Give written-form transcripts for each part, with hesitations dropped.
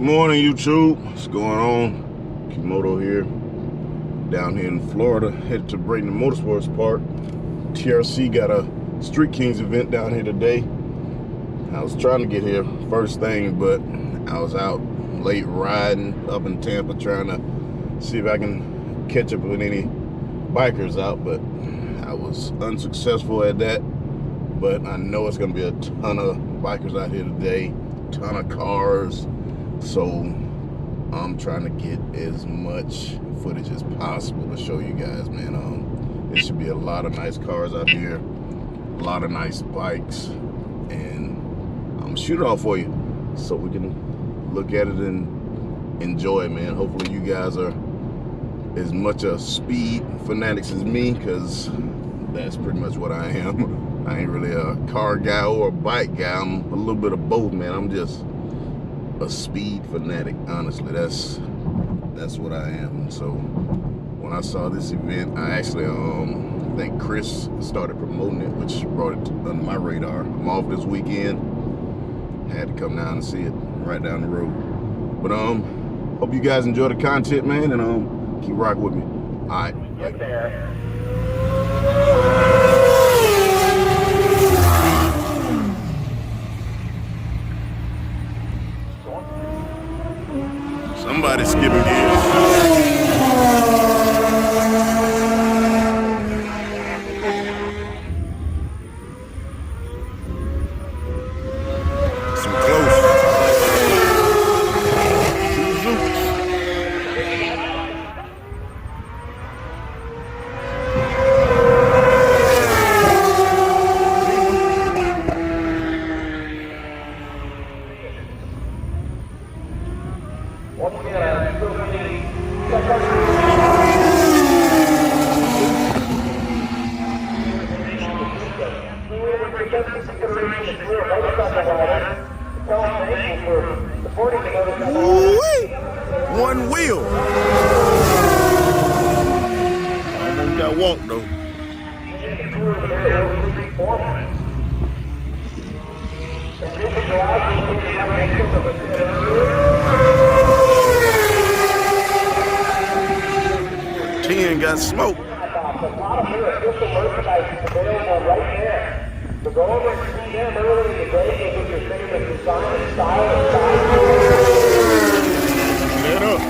Good morning, YouTube. What's going on? QueMoto here, down here in Florida, headed to Bradenton Motorsports Park. Trc got a Streetkings event down here today. I was trying to get here first thing, but I was out late riding up in Tampa trying to see if I can catch up with any bikers out, but I was unsuccessful at that. But I know it's gonna be a ton of bikers out here today, ton of cars. So I'm trying to get as much footage as possible to show you guys, man. There should be a lot of nice cars out here, a lot of nice bikes, and I'm gonna shoot it all for you so we can look at it and enjoy it, man. Hopefully you guys are as much a speed fanatics as me, because that's pretty much what I am. I ain't really a car guy or a bike guy. I'm a little bit of both, man. I'm just a speed fanatic, honestly. That's what I am. So when I saw this event, I actually I think Chris started promoting it, which brought it under my radar. I'm off this weekend, had to come down and see it right down the road. But hope you guys enjoy the content, man, and keep rocking with me. All right, right there. Somebody's skipping gears. Some close. One wheel. Almost got walked though. 10 got smoked. So go over and see them early in the day and get your favorite design, style, and size. Get up.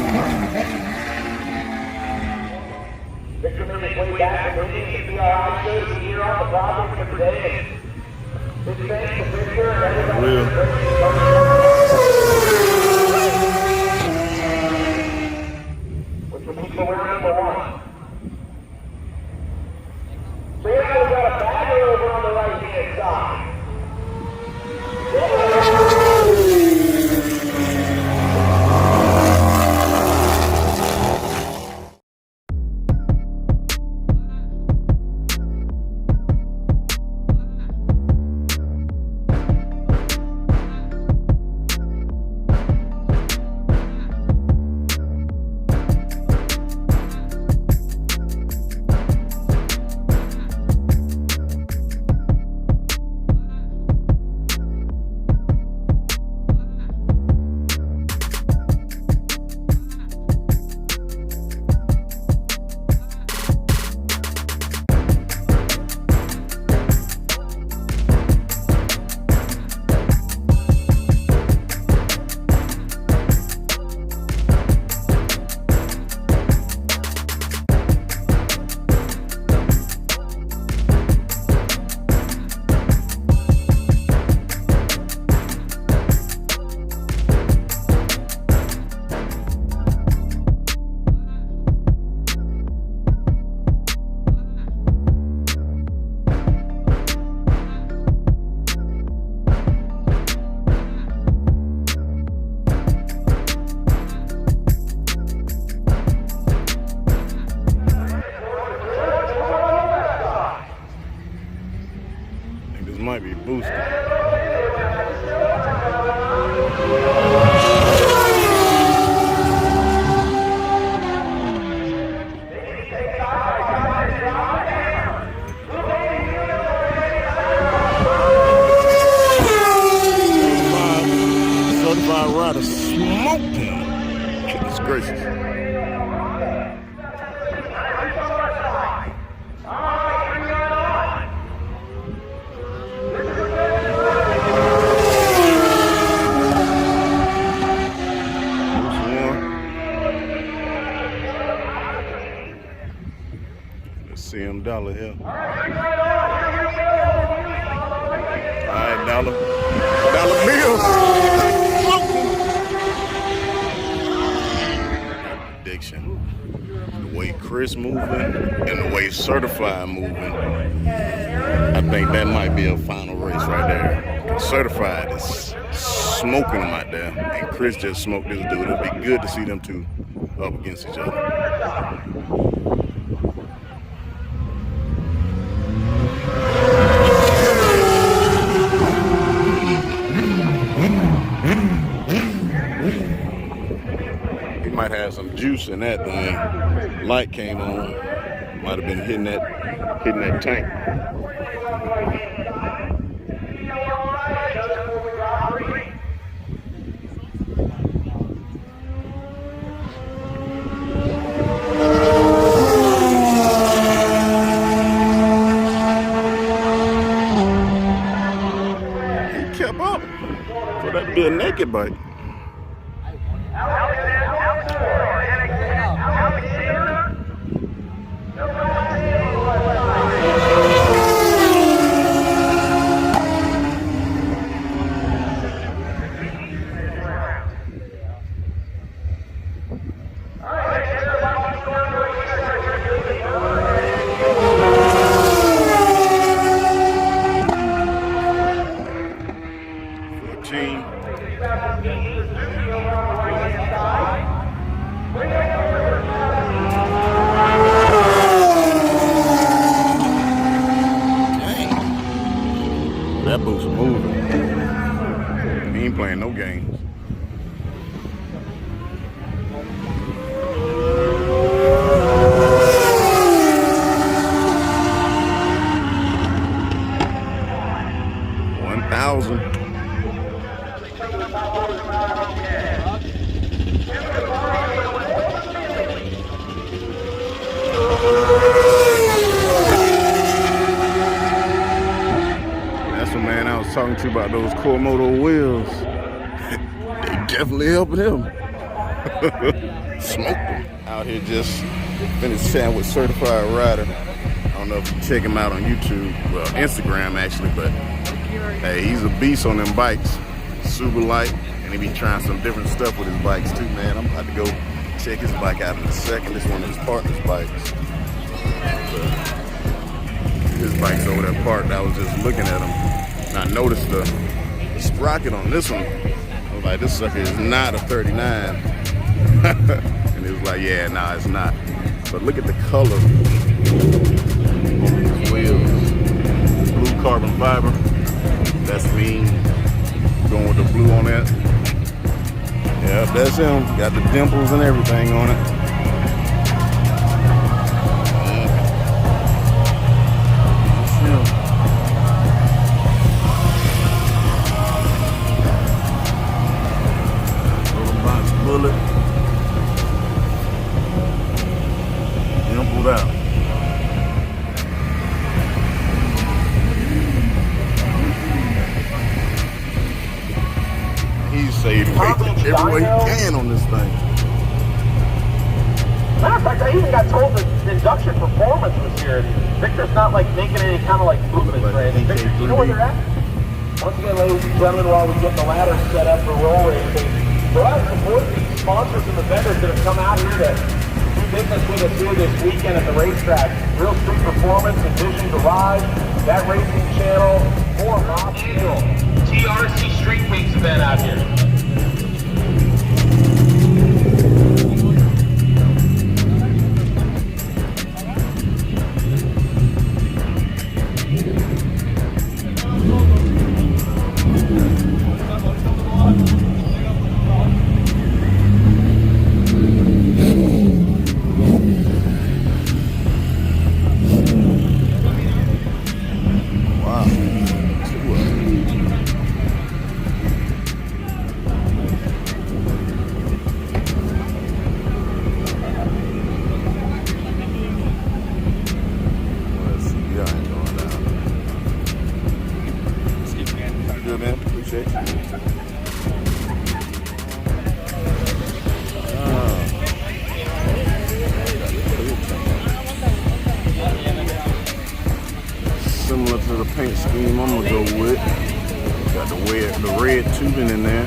Victor made his way back to meeting the PRI show to be here on the project for today. Big thanks to Victor and everybody. Which will be for number one. So yeah, we got a bagger over on the right-hand side. certified rider smoked him. Goodness gracious. CM Dollar here. Alright, dollar bills. Prediction. The way Chris moving and the way Certified moving, I think that might be a final race right there. Certified is smoking them out there, and Chris just smoked this dude. It'd be good to see them two up against each other. Might have some juice in that thing. Light came on. Might have been hitting that tank. He kept up for that to be a naked bike. That boat's moving. He ain't playing no games. Talking to you about those QueMoto wheels. They definitely helping him. Smoke them. Out here just finished chatting with Certified Rider. I don't know if you check him out on YouTube, well, Instagram actually, but hey, he's a beast on them bikes. Super light, and he be trying some different stuff with his bikes too, man. I'm about to go check his bike out in a second. This is one of his partner's bikes. His bike's over there parked. I was just looking at him. And I noticed the sprocket on this one. I was like, this sucker is not a 39. And it was like, yeah, nah, it's not. But look at the color on these wheels. Blue carbon fiber. That's me going with the blue on that. Yeah, that's him. Got the dimples and everything on it. Bullet. Dimpled out. He saved every way he can on this thing. Matter of fact, I even got told that induction performance was here. Victor's not like making any kind of like movements or anything. Victor, do you know where they're at? Once again, ladies and gentlemen, while we get the ladder set up for roll racing, for us, support the sponsors and the vendors that have come out here to do business with us here this weekend at the racetrack. Real Street Performance, Envision Garage, That Racing Channel, more Mob Hill, Trc Streetkings event out here. paint scheme I'm gonna go with. Got the red tubing in there.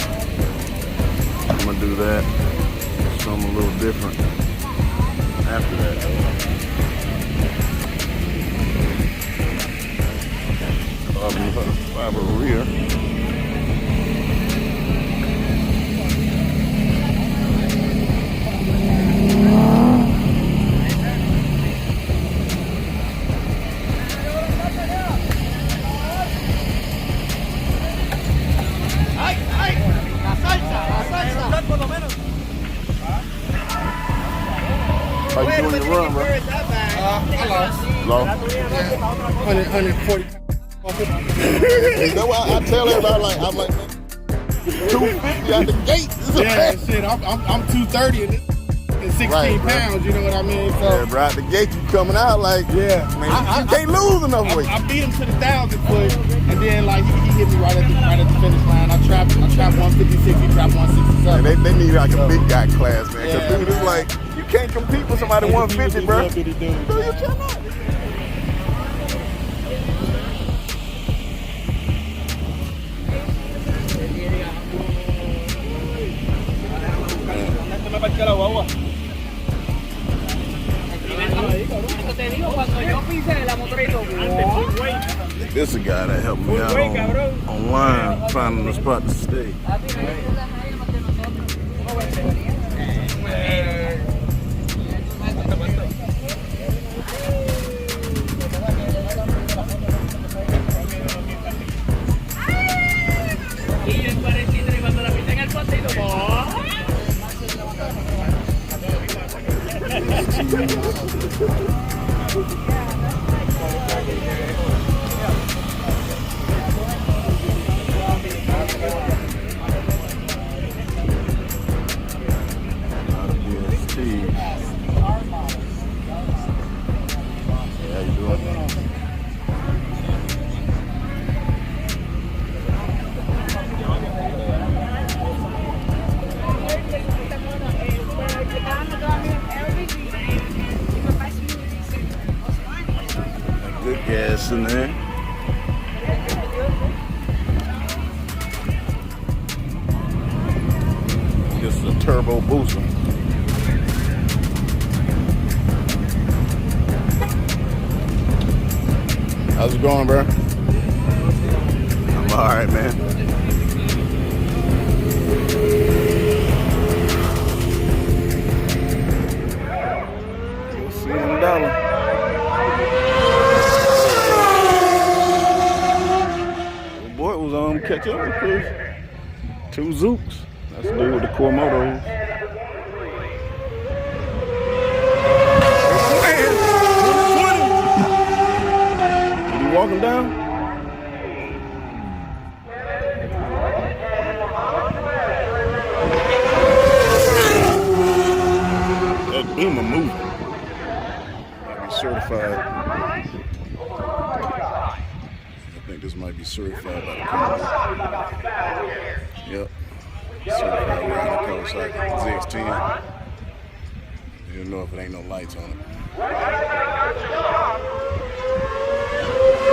I'm gonna do that. Something a little different after that. Carbon fiber rear. How you doing your run, bro? I Low? lost. Yeah. 140. That's why I tell everybody, I'm like, 250 out the gate. Yeah, shit. I'm 230 and 16 Right, pounds. You know what I mean? So Yeah, bro, out the gate you coming out like, yeah, man, you can't lose enough weight. I beat him to the 1,000 foot, and then like he hit me right at the finish line. I trapped 156. He trapped 167. Man, they need like a big guy class, man. Cause Yeah, dude, it's like you can't compete with somebody 150, bro. Dude. No, you cannot. This is a guy that helped me out online, finding a spot to stay. How you doing? Good gas in there. This is a turbo booster. How's it going, bro? I'm alright, man. We'll see you in a dollar. Boy, it was catch up with this. 2 Zooks. That's the dude with the QueMoto. Did you walk him down? That beamer moving. Might be certified. I think this might be certified by the company. Yep. Certified around the Kawasaki ZX10. You don't know if it ain't no lights on it.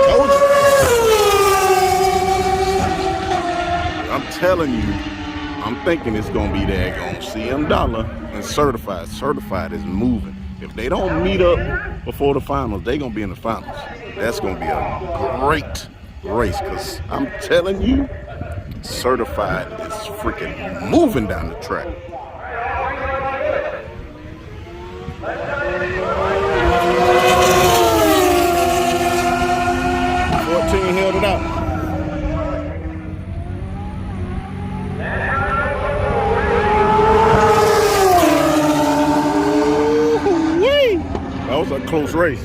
Told you. I'm telling you, I'm thinking it's gonna be daggone CM dollar and certified. Certified is moving. If they don't meet up before the finals, they gonna be in the finals. That's gonna be a great race, because I'm telling you, certified is freaking moving down the track. Held it out. Woo-wee. That was a close race.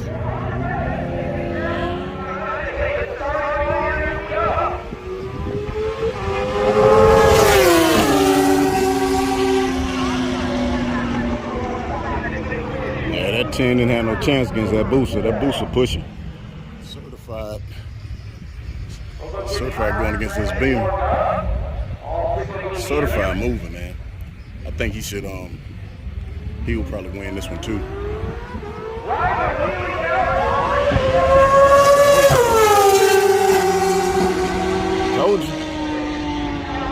Yeah, that 10 didn't have no chance against that booster. That booster pushing. Certified going against this beam. Certified moving, man. I think he should, he will probably win this one too. Told you.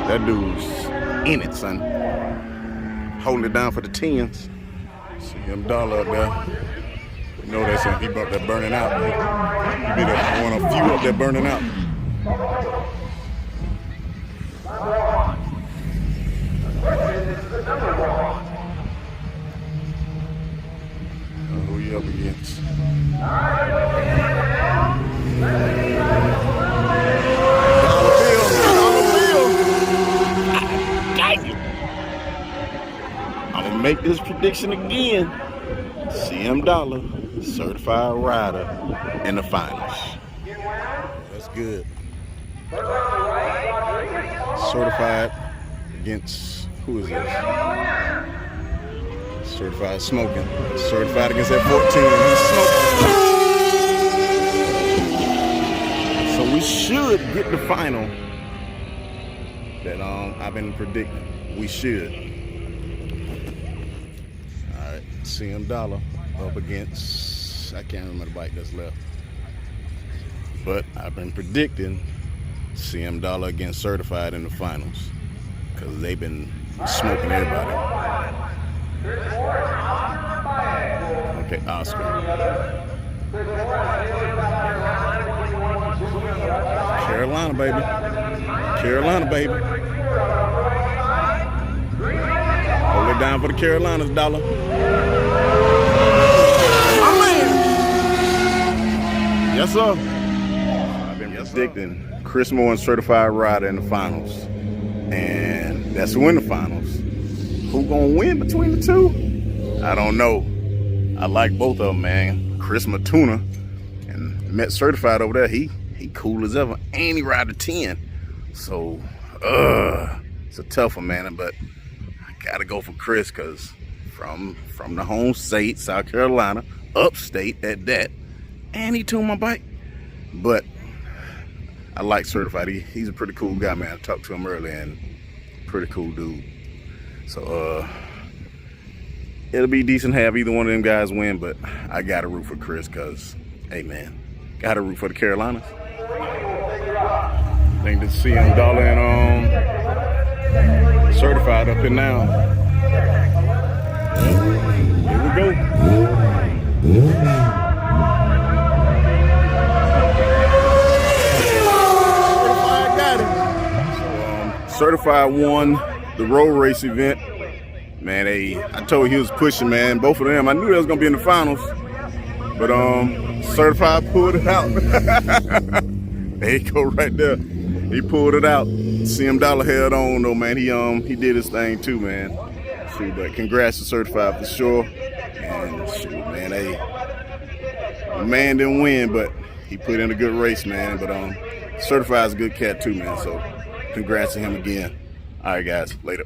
That dude's in it, son. Holding it down for the 10s. See him dollar up there. You know that's him. He brought that burning out, man. He be one of a few up there burning out. Who you up against? I'm gonna make this prediction again. CM Dollar, certified rider in the finals. That's good. Certified against, who is this? Certified smoking. Certified against that 14. He's smoking. So we should get the final that I've been predicting. We should. All right, CM Dollar up against, I can't remember the bike that's left. But I've been predicting CM Dollar against Certified in the finals because they've been smoking everybody. Okay, Oscar. Carolina, baby. Carolina, baby. Hold it down for the Carolinas, Dollar. Oh, man. Yes, sir. I've been predicting Chris Moore and Certified Rider in the finals. And that's who in the finals. Who gonna win between the two? I don't know. I like both of them, man. Chris Matuna and Met Certified over there, he cool as ever. And he ride a 10. So, it's a tough one, man. But I gotta go for Chris because from the home state, South Carolina, upstate at that. And he tuned my bike. But I like Certified. He's a pretty cool guy, man. I talked to him earlier and pretty cool dude. So, it'll be decent to have either one of them guys win, but I gotta root for Chris because, hey, man, gotta root for the Carolinas. I think to see him Dollar and Certified up and now. Here we go. Certified got it. So, Certified won the road race event. Man, I told you he was pushing, man. Both of them, I knew they was gonna be in the finals, but Certified pulled it out. There you go, right there. He pulled it out. CM Dollar held on though, man. He did his thing too, man. Shoot, but congrats to Certified for sure. And shoot, man, the man didn't win, but he put in a good race, man. But Certified's a good cat too, man. So congrats to him again. All right, guys, later.